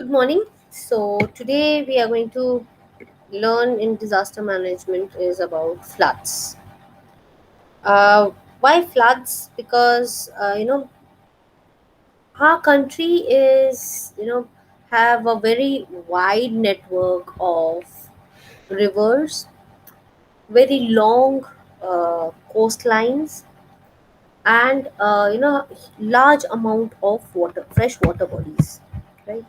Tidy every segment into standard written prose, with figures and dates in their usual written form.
Good morning. So today we are going to learn in disaster management is about floods. Why floods? Because our country is have a very wide network of rivers, very long coastlines, and large amount of water, fresh water bodies, right?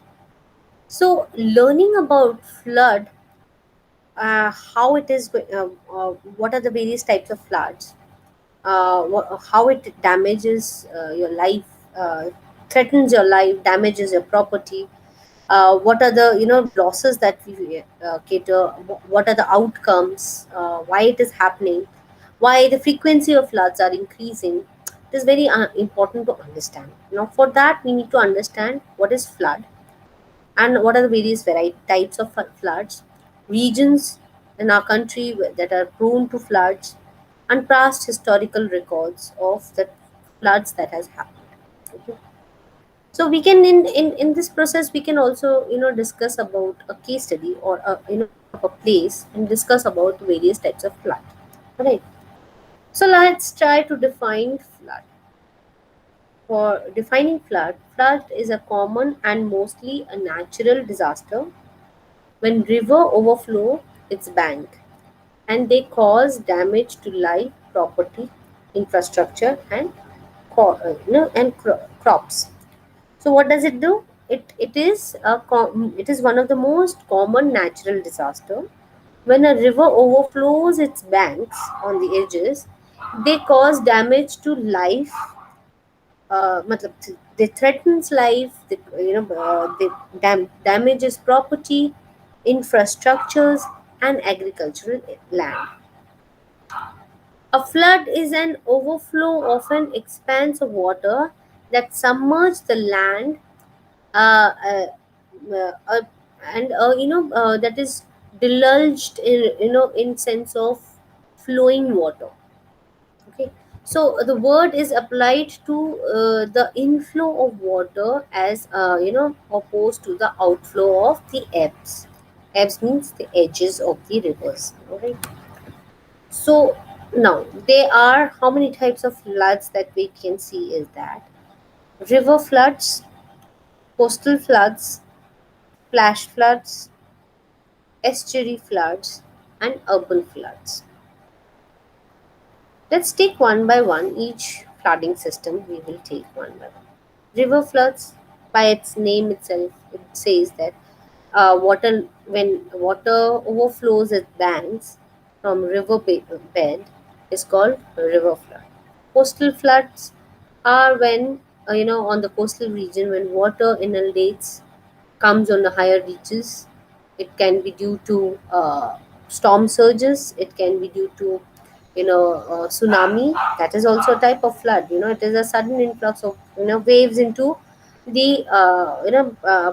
So learning about flood, how it is what are the various types of floods, how it damages your life, threatens your life, damages your property, what are the losses that we cater, what are the outcomes, why it is happening, why the frequency of floods are increasing. It is very important to understand. Now for that we need to understand what is flood and what are the various variety types of floods, regions in our country that are prone to floods, and past historical records of the floods that has happened. Okay. So we can in this process we can also discuss about a case study or a place and discuss about various types of flood. Right. So let's try to define flood. For defining flood, flood is a common and mostly a natural disaster when river overflow its bank and they cause damage to life, property, infrastructure, and crops. So what does it do? It is one of the most common natural disaster. When a river overflows its banks on the edges, they cause damage to life. They threatens life. They damages property, infrastructures, and agricultural land. A flood is an overflow of an expanse of water that submerge the land, uh, uh, uh, uh, and that is deluged in in sense of flowing water. Okay, so the word is applied to the inflow of water as opposed to the outflow of the ebbs. Ebbs means the edges of the rivers. All right. So now there are how many types of floods that we can see is that river floods, coastal floods, flash floods, estuary floods, and urban floods. Let's take one by one each flooding system. We will take one by one. River floods, by its name itself, it says that water when water overflows its banks from bed is called a river flood. Coastal floods are when on the coastal region when water inundates comes on the higher reaches. It can be due to storm surges. It can be due to tsunami. That is also a type of flood. It is a sudden influx of waves into the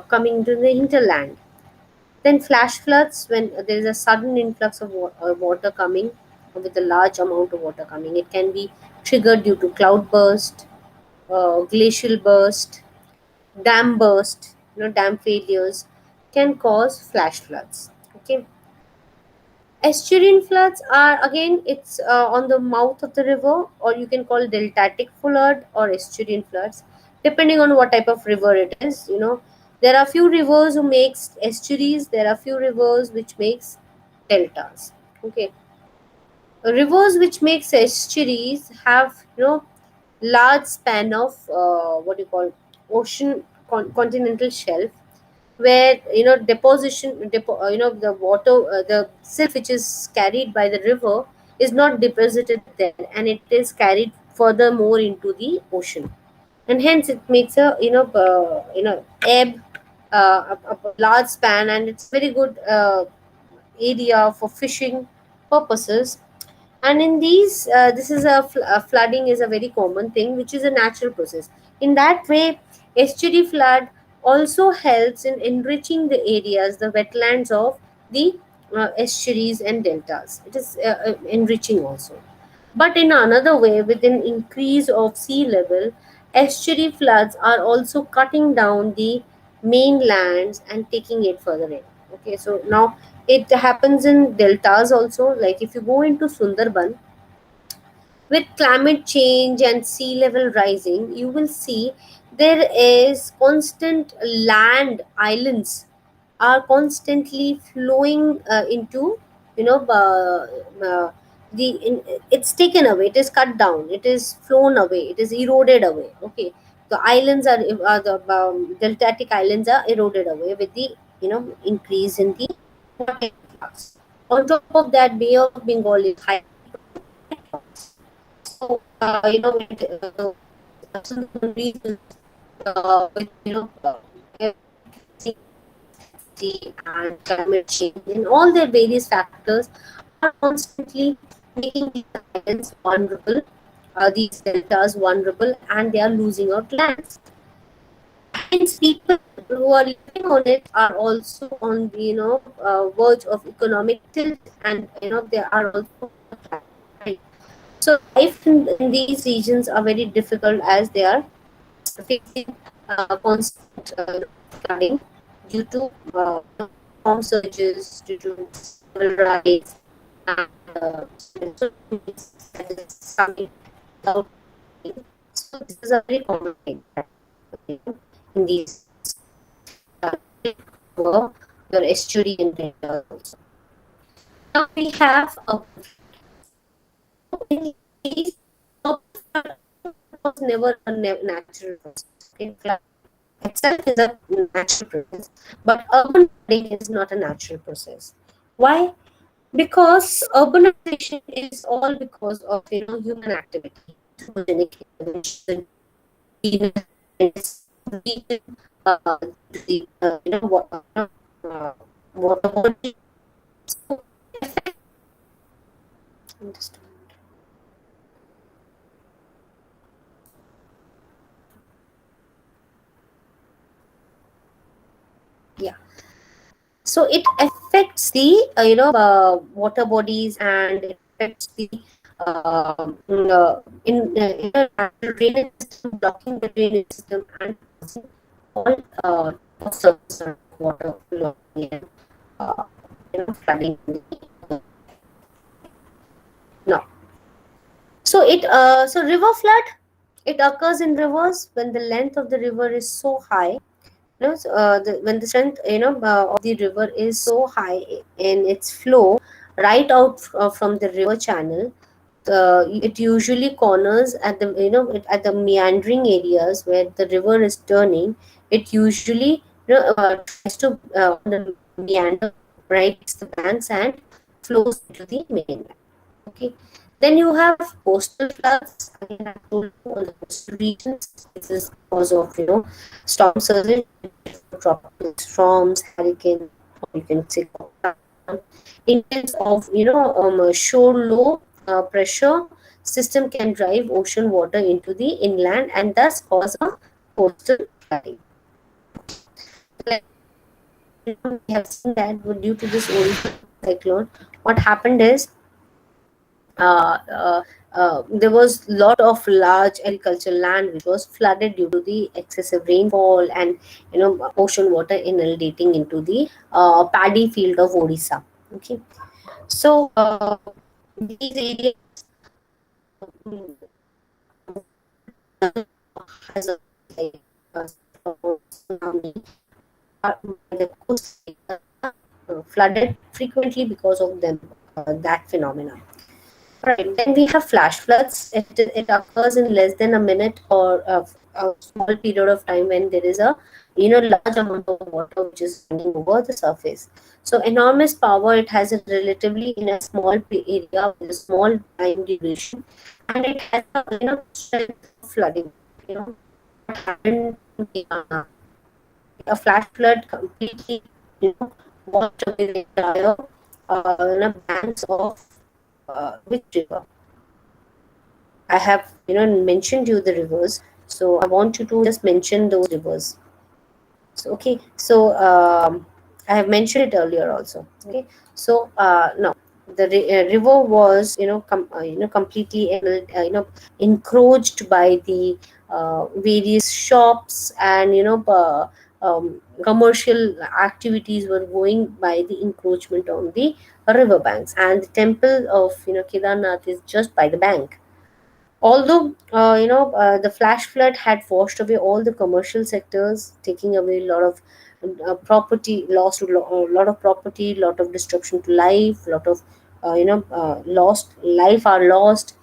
coming into the hinterland. Then flash floods when there is a sudden influx of water coming with a large amount of water coming. It can be triggered due to cloud burst, glacial burst, dam burst, dam failures can cause flash floods. Okay. Estuarine floods are again it's on the mouth of the river, or you can call deltatic flood or estuarine floods, depending on what type of river it is. There are few rivers who makes estuaries. There are few rivers which makes deltas. Okay, rivers which makes estuaries have large span of what do you call ocean continental shelf where the water, the silt which is carried by the river is not deposited there, and it is carried furthermore into the ocean, and hence it makes a ebb, a large span, and it's a very good area for fishing purposes. And in these this is flooding is a very common thing, which is a natural process. In that way, estuary flood also helps in enriching the areas, the wetlands of the estuaries and deltas. It is enriching also. But in another way, with an increase of sea level, estuary floods are also cutting down the mainlands and taking it further in. Okay, so now it happens in deltas also. Like if you go into Sundarban, with climate change and sea level rising, you will see there is constant land islands are constantly flowing into, you know, the in, it's taken away, it is cut down, it is flown away, it is eroded away. Okay, the islands the deltatic islands are eroded away with the, you know, increase in the water influx. On top of that, Bay of Bengal is highly protected. So, the Sundarban region, with, sea and climate change and all their various factors are constantly making these islands vulnerable, these deltas vulnerable, and they are losing out lands. Hence, people who are living on it are also on the, verge of economic tilt, and they are also right. So life in these regions are very difficult as they are facing constant flooding due to storm surges, due to sea level rise, and so many diseases that is coming without warning. So this is a very common thing that, you know, in these regions. Uh, Cover your estuary and deltas also. Now we have urban flood. So in these, urban flood was never a natural process. Okay, flood itself is a natural process, but urban flooding is not a natural process. Why? Because urbanization is all because of, human activity, anthropogenic intervention, degradation, to the water body. So it affects. Just a minute. Yeah. So it affects the water bodies, and it affects the in the natural drainage system, blocking the drainage system and causing all of surface water flowing and uh, flooding the no. So so river flood, it occurs in rivers when the length of the river is so high. When the strength, of the river is so high in its flow right out from the river channel, it usually corners at the, at the meandering areas where the river is turning. It usually, tries to on the meander, breaks the banks and flows into the mainland. Okay, then you have coastal floods. Again, I told you, on the coastal regions, this is because of, storm surges, tropical storms, hurricane, or you can say in case of, shore low pressure system can drive ocean water into the inland and thus cause a coastal flooding. Like, we have seen that due to this Orissa cyclone, what happened is, uh, uh, there was lot of large agricultural land which was flooded due to the excessive rainfall and, ocean water inundating into the paddy field of Odisha. Okay, so these areas, mm, has a, like, a tsunami, the coast flooded frequently because of them, that phenomena. Right. Then we have flash floods. It occurs in less than a minute or a small period of time when there is a, large amount of water which is running over the surface. So enormous power. It has a relatively in a small area with a small time duration, and it has a, strength of flooding. You know what happened in Guyana? A flash flood completely, washed away the entire banks of which river? I have, mentioned you the rivers, so I want you to just mention those rivers. So okay, so I have mentioned it earlier also. Okay, so now the river was, completely encroached by the various shops and, commercial activities were going by the encroachment on the riverbanks, and the temple of Kedarnath is just by the bank. Although the flash flood had washed away all the commercial sectors, taking away a lot of property, lost a lot of property, lot of disruption to life, lot of lost life are lost,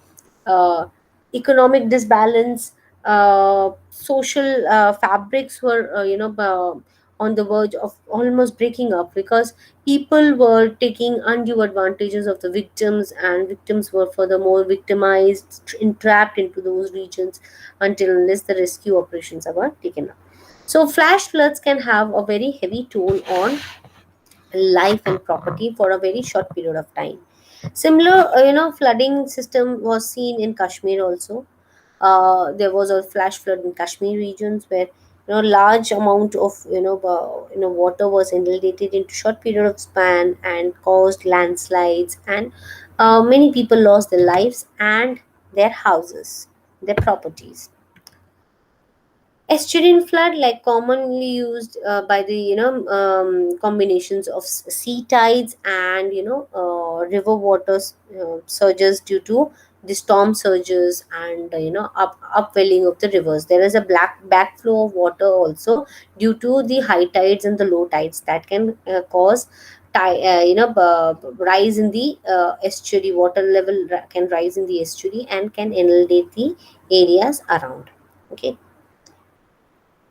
uh, economic disbalance, social fabrics were on the verge of almost breaking up, because people were taking undue advantages of the victims, and victims were furthermore victimized, entrapped into those regions until unless the rescue operations were taken up. So flash floods can have a very heavy toll on life and property for a very short period of time. Similar flooding system was seen in Kashmir also. There was a flash flood in Kashmir regions where large amount of water was inundated into short period of span and caused landslides, and many people lost their lives and their houses, their properties. Estuarine flood, like commonly used by the combinations of sea tides and river waters surges due to the storm surges and upwelling of the rivers. There is a black backflow of water also due to the high tides and the low tides that can cause rise in the estuary. Water level can rise in the estuary and can inundate the areas around. Okay.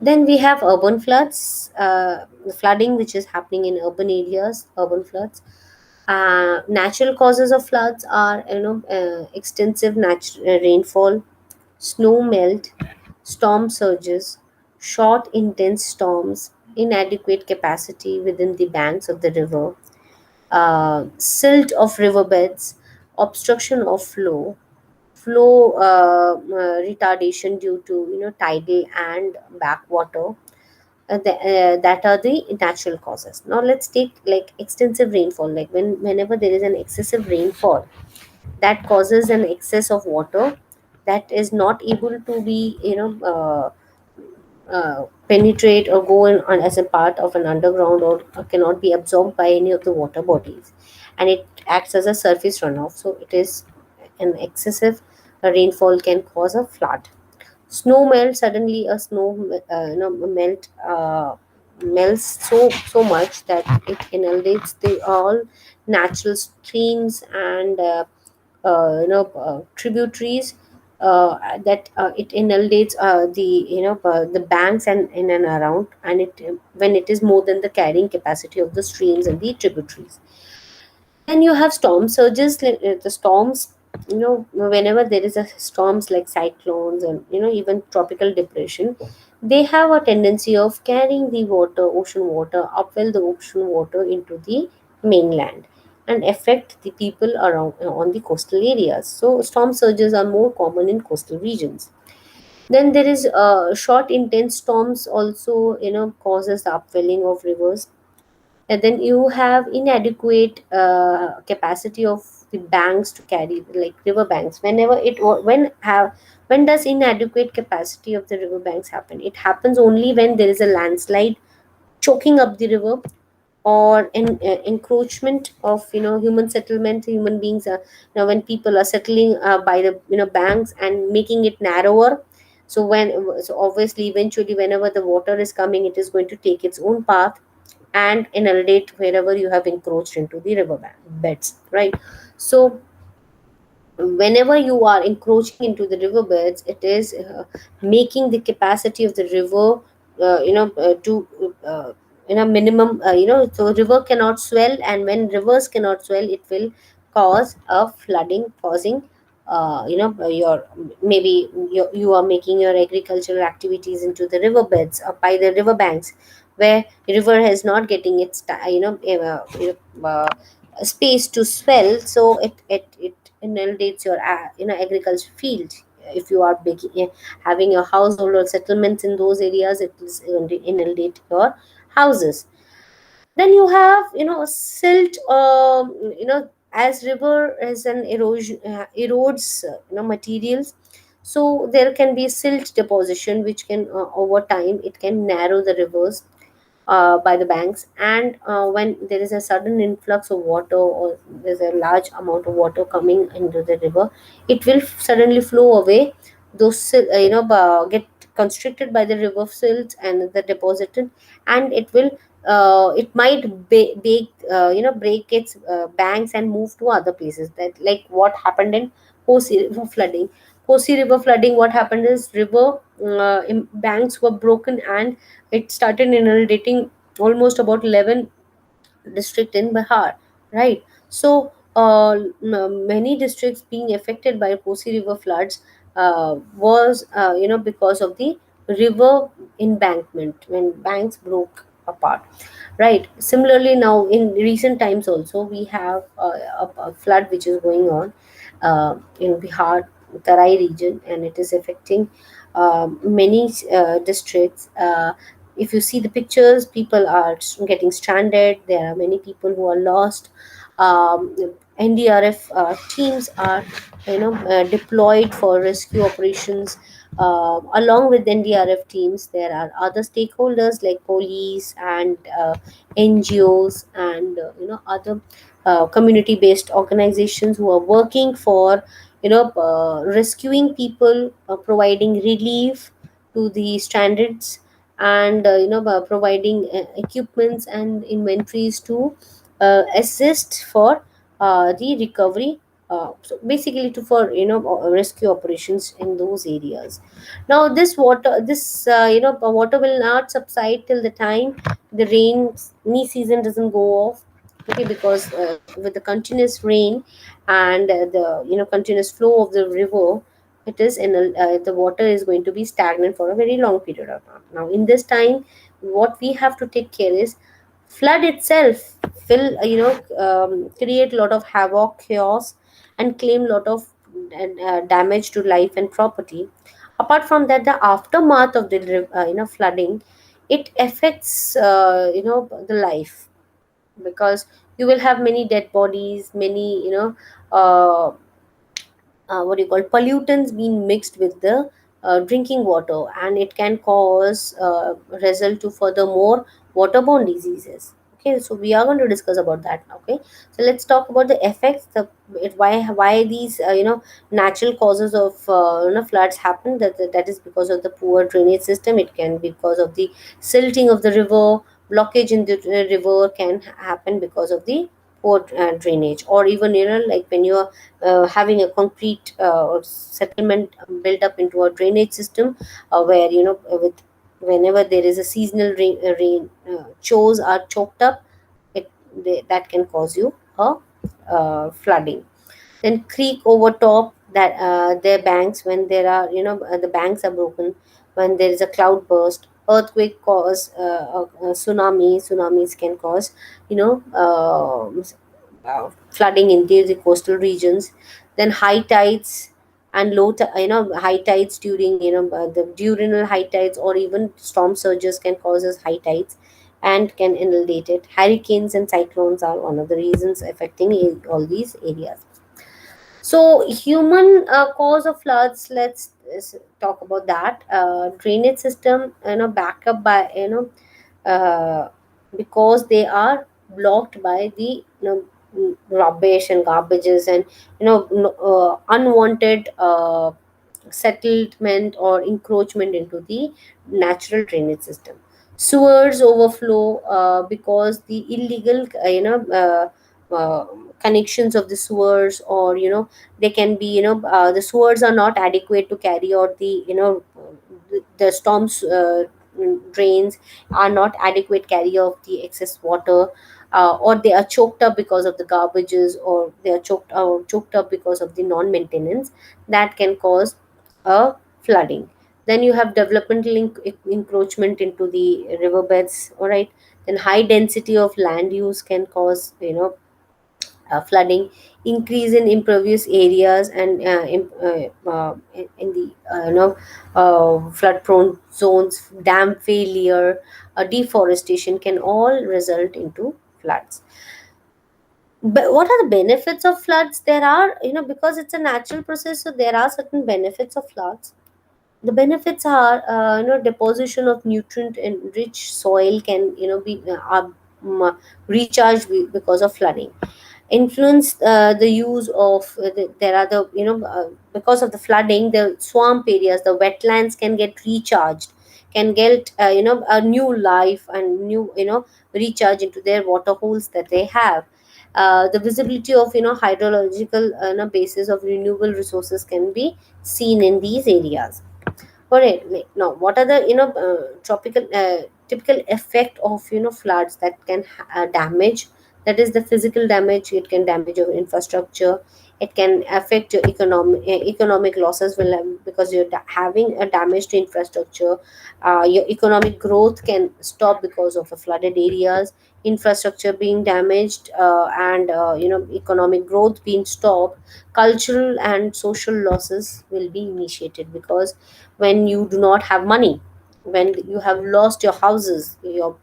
Then we have urban floods, the flooding which is happening in urban areas, urban floods. Natural causes of floods are extensive rainfall, snow melt, storm surges, short intense storms, inadequate capacity within the banks of the river, silt of riverbeds, obstruction of flow retardation due to tidal and backwater. That are the natural causes. Now let's take like extensive rainfall, like whenever there is an excessive rainfall that causes an excess of water that is not able to be penetrate or go in on as a part of an underground, or cannot be absorbed by any of the water bodies, and it acts as a surface runoff. So it is an excessive rainfall can cause a flood. Snow melt, suddenly a snow melts so much that it inundates the all natural streams and tributaries, that it inundates the banks and in and around, and it when it is more than the carrying capacity of the streams and the tributaries. Then you have storm surges, like, the storms, whenever there is a storms like cyclones and even tropical depression, they have a tendency of carrying the water, ocean water, upwell the ocean water into the mainland and affect the people around on the coastal areas. So storm surges are more common in coastal regions. Then there is short intense storms also causes the upwelling of rivers. And then you have inadequate capacity of the banks to carry, like river banks. Whenever when does inadequate capacity of the river banks happen? It happens only when there is a landslide choking up the river, or an encroachment of human settlement, human beings are, when people are settling by the banks and making it narrower. So obviously eventually whenever the water is coming, it is going to take its own path and inundate wherever you have encroached into the beds, right? So whenever you are encroaching into the riverbeds, it is making the capacity of the river to minimum, so river cannot swell, and when rivers cannot swell, it will cause a flooding, causing your maybe you are making your agricultural activities into the riverbeds or by the riverbanks, where river has not getting its space to swell, so it inundates your agriculture field. If you are having your household or settlements in those areas, it is going to inundate your houses. Then you have silt, as river is an erosion erodes materials, so there can be silt deposition which can over time it can narrow the rivers. by the banks. And when there is a sudden influx of water, or there's a large amount of water coming into the river, it will suddenly flow away. Those get constricted by the river silts and the deposited, and it might break its banks and move to other places, that like what happened in Kosi River flooding. Kosi River flooding, what happened is river banks were broken, and it started inundating almost about 11 district in Bihar, right? So many districts being affected by Kosi River floods was because of the river embankment when banks broke apart, right? Similarly, now in recent times also we have a flood which is going on in Bihar, Tarai region, and it is affecting many districts. If you see the pictures, people are getting stranded. There are many people who are lost. um, NDRF teams are deployed for rescue operations. Along with NDRF teams, there are other stakeholders like police and NGOs and other community based organizations who are working for rescuing people, providing relief to the strandeds, and providing equipments and inventories to assist for the recovery, so basically to for rescue operations in those areas. Now this water will not subside till the time the rainy season doesn't go off. Okay, because with the continuous rain and the continuous flow of the river, it is the water is going to be stagnant for a very long period of time. Now in this time, what we have to take care is flood itself will create a lot of havoc, chaos, and claim a lot of damage to life and property. Apart from that, the aftermath of the flooding, it affects the life, because you will have many dead bodies, many uh, what do you call pollutants being mixed with the drinking water, and it can cause result to furthermore waterborne diseases. Okay, so we are going to discuss about that now. Okay, so let's talk about the effects, why these natural causes of floods happen. That is because of the poor drainage system. It can be because of the silting of the river. Blockage in the river can happen because of the poor drainage, or even like when you are having a concrete or settlement built up into a drainage system, where with whenever there is a seasonal rain, chores are choked up. That can cause you a flooding. Then creek overtop that their banks, when there are the banks are broken, when there is a cloud burst, earthquake cause tsunamis can cause flooding in the coastal regions. Then high tides and high tides during the diurnal high tides, or even storm surges can cause us high tides and can inundate it. Hurricanes and cyclones are one of the reasons affecting all these areas. So, human cause of floods. Let's talk about that. Drainage system, backup by because they are blocked by the rubbish and garbages, and unwanted settlement or encroachment into the natural drainage system. Sewers overflow because the illegal connections of the sewers, or they can be the sewers are not adequate to carry out the the storms. Drains are not adequate carry of the excess water, or they are choked up because of the garbages, or they are choked up because of the non maintenance. That can cause a flooding. Then you have developmental encroachment into the riverbeds. All right. Then high density of land use can cause flooding. Increase in impervious areas, and in the flood prone zones, dam failure, deforestation can all result into floods. But what are the benefits of floods? There are, because it's a natural process, so there are certain benefits of floods. The benefits are, deposition of nutrient enriched soil can, be recharged because of flooding. Influence the use of there are the, because of the flooding, the swamp areas, the wetlands can get recharged, can get, a new life and new, recharge into their water holes that they have. The visibility of, hydrological, basis of renewable resources can be seen in these areas. Correct. Like, now, what are the, tropical typical effect of, floods that can damage? That is the physical damage. It can damage your infrastructure. It can affect your economic losses. Will because you're having a damaged infrastructure. Your economic growth can stop because of the flooded areas. Infrastructure being damaged, and, economic growth being stopped. Cultural and social losses will be initiated, because when you do not have money, when you have lost your houses, your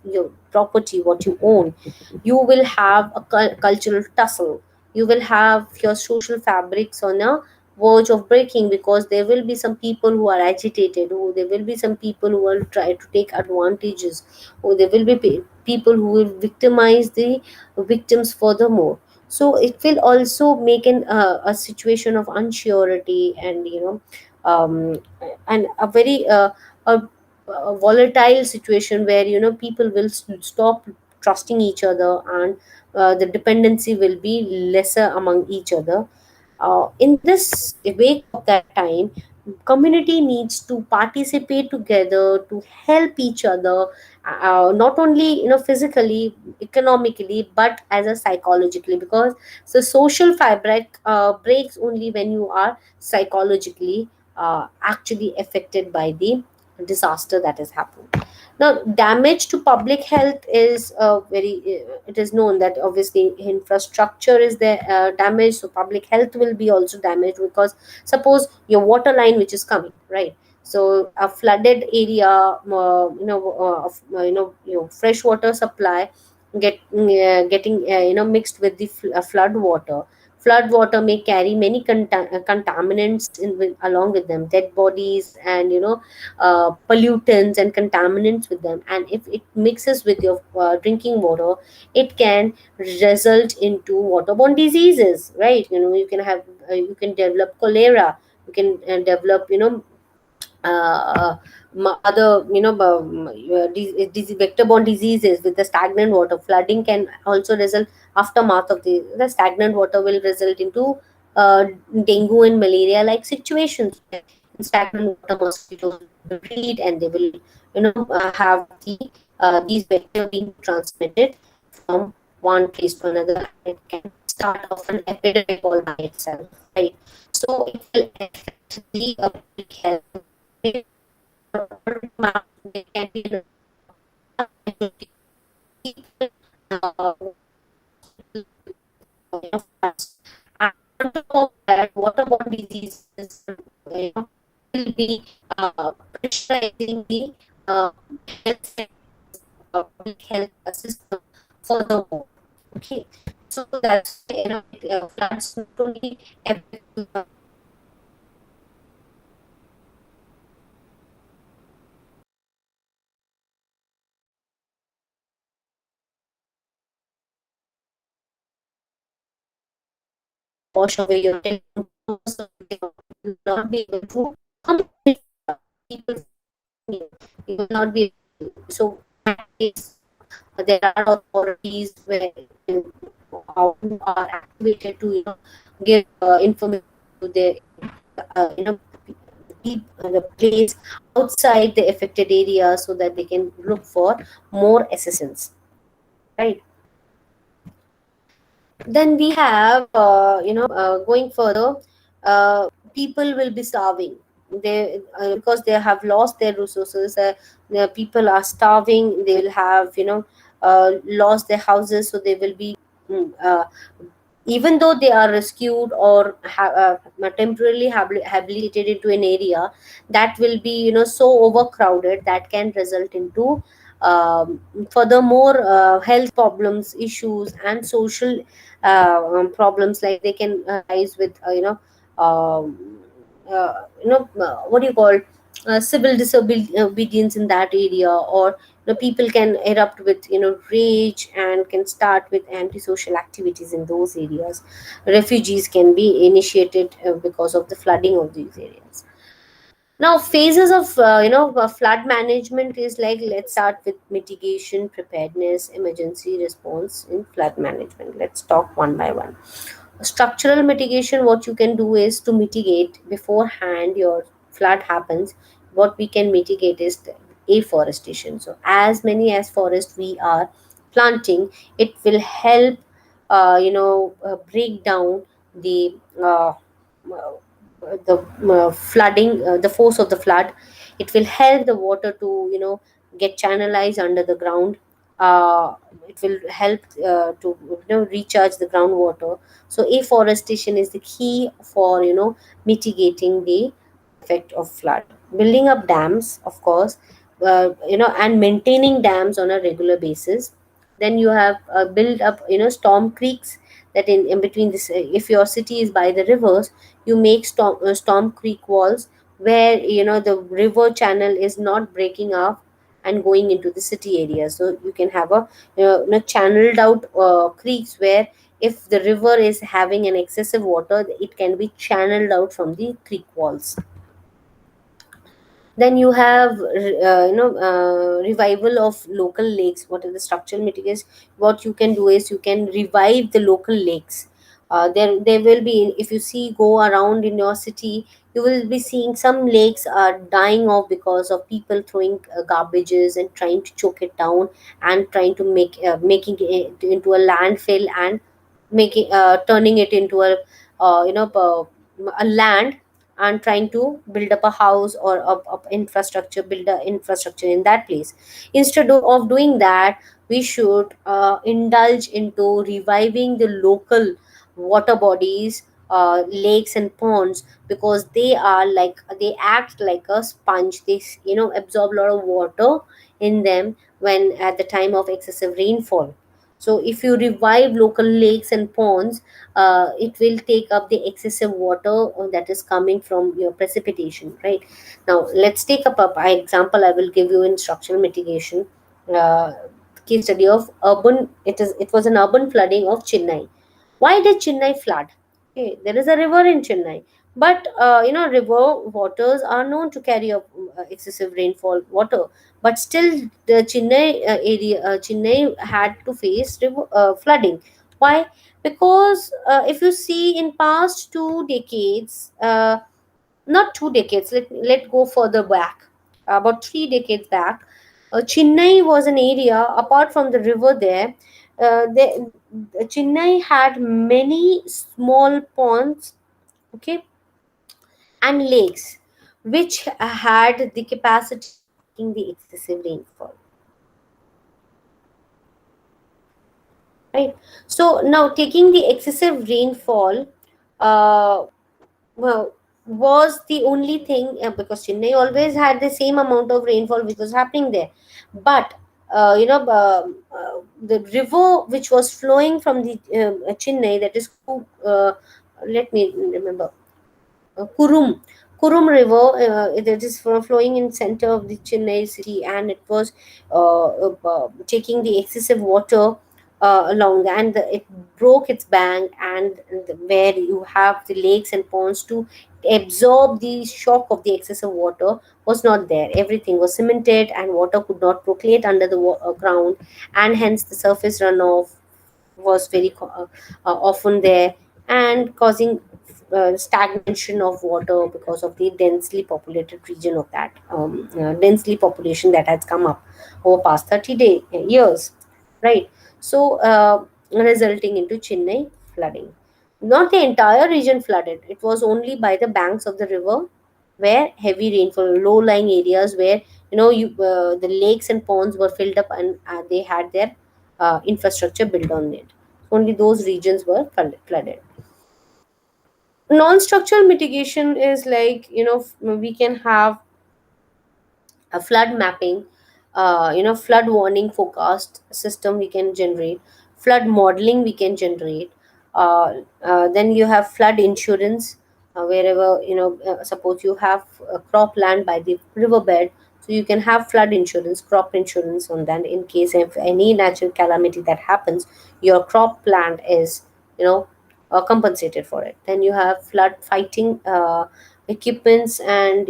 property, what you own, you will have a cultural tussle. You will have your social fabrics on a verge of breaking, because there will be some people who are agitated, or there will be some people who will try to take advantages, or there will be people who will victimize the victims furthermore. So it will also make a situation of unsurety, and, and a very a volatile situation, where, people will stop trusting each other, and the dependency will be lesser among each other. In this wake of that time, community needs to participate together to help each other, not only, physically, economically, but as a psychologically, because the social fabric breaks only when you are psychologically actually affected by the disaster that has happened. Now, damage to public health is very it is known that obviously infrastructure is there damaged, so public health will be also damaged, because suppose your water line which is coming, right? So a flooded area, of, your fresh water supply getting, mixed with the flood water. Flood water may carry many contaminants along with them, dead bodies, and, pollutants and contaminants with them. And if it mixes with your drinking water, it can result into waterborne diseases, right? You can have, you can develop cholera, you can develop, uh, other, vector-borne diseases with the stagnant water. Flooding can also result, aftermath of the stagnant water will result into dengue and malaria like situations, where in stagnant water mosquitoes will breed, and they will, have these vector being transmitted from one place to another, and it can start off an epidemic all by itself, right? So it will affect the public health. There can be people, floods. And on top of that, waterborne diseases, will be pressurizing the uh, health sector, public health system furthermore. Okay, so that's why, floods not only affect the wash away your telephone, you will not be able to complete people. You will not be able to. So that is, there are authorities where, who are activated to, give information to their, the place outside the affected area, so that they can look for more assistance, right? Then we have, going further, people will be starving. They, because they have lost their resources, the people are starving. They will have, lost their houses, so they will be, even though they are rescued or temporarily habilitated into an area, that will be, so overcrowded, that can result into, furthermore, health problems, issues, and social problems, like they can rise with, um, what do you call, civil disobedience in that area, or people can erupt with rage and can start with antisocial activities in those areas. Refugees can be initiated because of the flooding of these areas. Now, phases of flood management is like, let's start with mitigation, preparedness, emergency response in flood management. Let's talk one by one. Structural mitigation, what you can do is to mitigate beforehand your flood happens. What we can mitigate is the afforestation. So as many as forest we are planting, it will help break down the flooding, the force of the flood. It will help the water to get channelized under the ground. It will help to recharge the groundwater. So afforestation is the key for mitigating the effect of flood. Building up dams, of course, and maintaining dams on a regular basis. Then you have build up storm creeks, that in between this, if your city is by the rivers, you make storm creek walls, where the river channel is not breaking up and going into the city area. So you can have a channeled out creeks, where if the river is having an excessive water, it can be channeled out from the creek walls. Then you have revival of local lakes. What are the structural mitigation? What you can do is you can revive the local lakes. There will be, if you see, go around in your city, you will be seeing some lakes are dying off because of people throwing garbages and trying to choke it down, and trying to making it into a landfill, and making turning it into a land, and trying to build up a house or up infrastructure, build a infrastructure in that place. Instead of doing that, we should indulge into reviving the local water bodies, lakes and ponds, because they act like a sponge. They absorb a lot of water in them when at the time of excessive rainfall. So if you revive local lakes and ponds, it will take up the excessive water that is coming from your precipitation, right? Now let's take up a example I will give you in structural mitigation. uh, Case study of urban, it was an urban flooding of Chennai. Why did Chennai flood? Okay, there is a river in Chennai, but river waters are known to carry up excessive rainfall water. But still, the Chennai had to face flooding. Why? Because if you see in past 2 decades, not 2 decades, let go further back, about 3 decades back, Chennai was an area apart from the river there. Chennai had many small ponds, okay, and lakes, which had the capacity of taking the excessive rainfall, right? So now, taking the excessive rainfall, uh, well, was the only thing, because Chennai always had the same amount of rainfall which was happening there. But the river which was flowing from the Chennai, that is let me remember, Kurum. Kurum River, that is flowing in center of the Chennai city, and it was taking the excessive water along, and it broke its bank, and where you have the lakes and ponds to absorb the shock of the excessive water was not there. Everything was cemented, and water could not percolate under the ground, and hence the surface runoff was very often there, and causing stagnation of water because of the densely populated region of that densely population that has come up over past 30 years, right? So resulting into Chennai flooding. Not the entire region flooded, it was only by the banks of the river, where heavy rainfall, low lying areas where the lakes and ponds were filled up, and they had their infrastructure built on it. Only those regions were flooded. Non-structural mitigation is like, we can have a flood mapping, flood warning forecast system we can generate, flood modeling we can generate. Then you have flood insurance, wherever, suppose you have cropland by the riverbed, so you can have flood insurance, crop insurance on that. In case of any natural calamity that happens, your crop plant is, you know compensated for it. Then you have flood fighting equipments, and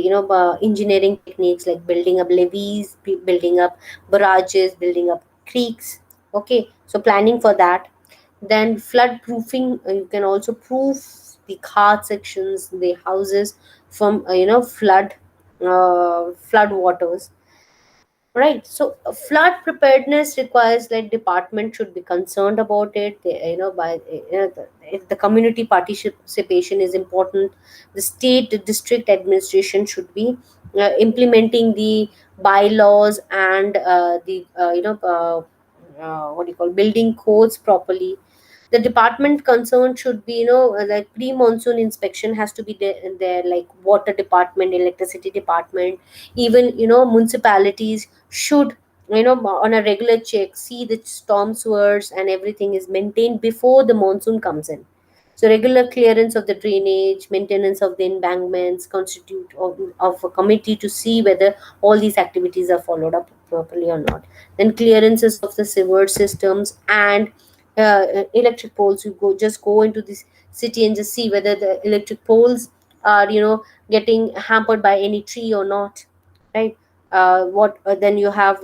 engineering techniques like building up levees, building up barrages, building up creeks. Okay, so planning for that. Then flood proofing, you can also proof the car sections, the houses from flood waters. Right. So flood preparedness requires, like, department should be concerned about it. The community participation is important. The state, the district administration should be implementing the bylaws and the what do you call, building codes properly. The department concerned should be, like, pre-monsoon inspection has to be there, like water department, electricity department, even municipalities should, on a regular check, see the storm sewers and everything is maintained before the monsoon comes in. So regular clearance of the drainage, maintenance of the embankments constitute of a committee to see whether all these activities are followed up properly or not. Then clearances of the sewer systems and electric poles. You go into this city and just see whether the electric poles are, getting hampered by any tree or not, right? What Then you have,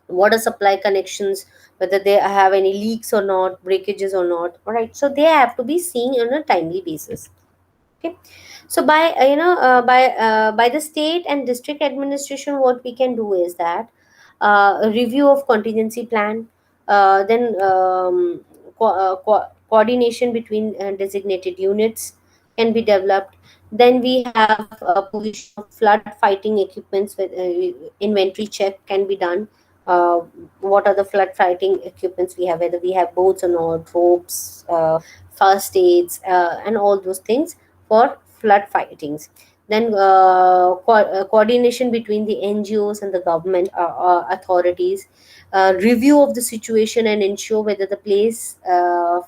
water supply connections, whether they have any leaks or not, breakages or not. All right, so they have to be seen on a timely basis. Okay, so by the state and district administration, what we can do is that a review of contingency plan, then coordination between designated units can be developed. Then we have provision of flood fighting equipments with inventory check can be done. uh, what are the flood fighting equipments we have, whether we have boats or not, ropes, first aids, and all those things for flood fightings. Then coordination between the NGOs and the government authorities, review of the situation and ensure whether the place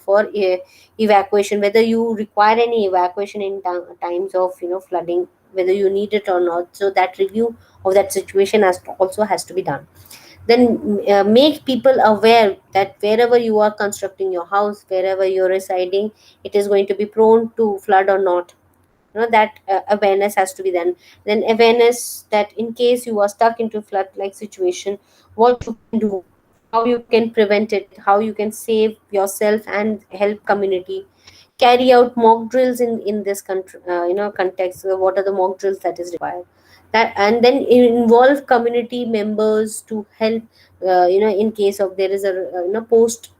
for evacuation, whether you require any evacuation in times of flooding, whether you need it or not. So that review of that situation also has to be done. Then make people aware that wherever you are constructing your house, wherever you're residing, it is going to be prone to flood or not. That awareness has to be done. Then awareness that in case you are stuck into flood like situation, what you can do, how you can prevent it, how you can save yourself and help community. Carry out mock drills in this country, context. What are the mock drills that is required? That, and then involve community members to help, in case of there is a post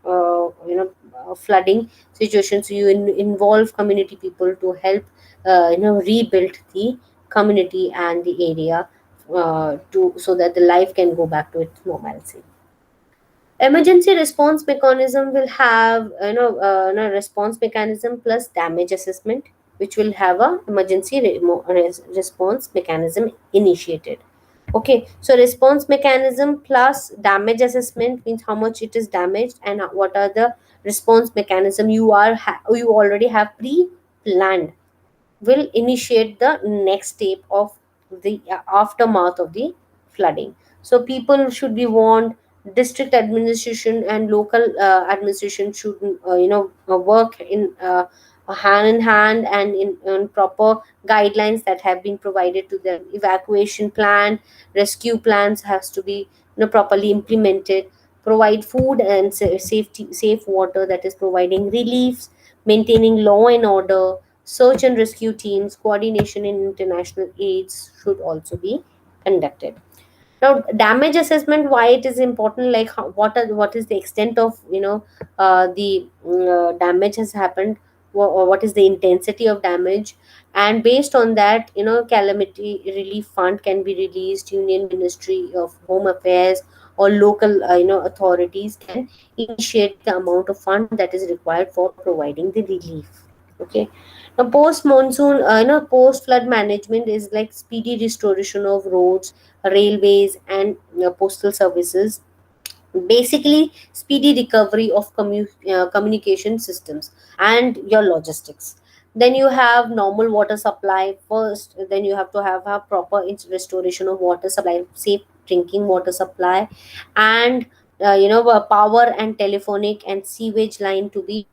flooding situation. So you involve community people to help rebuild the community and the area, to so that the life can go back to its normalcy. Emergency response mechanism will have, response mechanism plus damage assessment, which will have a emergency response mechanism initiated. Okay, so response mechanism plus damage assessment means how much it is damaged and what are the response mechanism you already have pre planned, will initiate the next step of the aftermath of the flooding. So people should be warned. District administration and local administration should work hand in hand, and in proper guidelines that have been provided to them. Evacuation plan, rescue plans has to be properly implemented. Provide food and safe water, that is providing reliefs, maintaining law and order. Search and rescue teams, coordination in international aids should also be conducted. Now, damage assessment, why it is important, like what is the extent of the damage has happened, or what is the intensity of damage, and based on that, calamity relief fund can be released. Union Ministry of Home Affairs or local authorities can initiate the amount of fund that is required for providing the relief. Okay, now post monsoon, post flood management is like speedy restoration of roads, railways, and postal services. Basically, speedy recovery of communication systems and your logistics. Then you have normal water supply first, then you have to have a proper restoration of water supply, safe drinking water supply, and power and telephonic and sewage line to be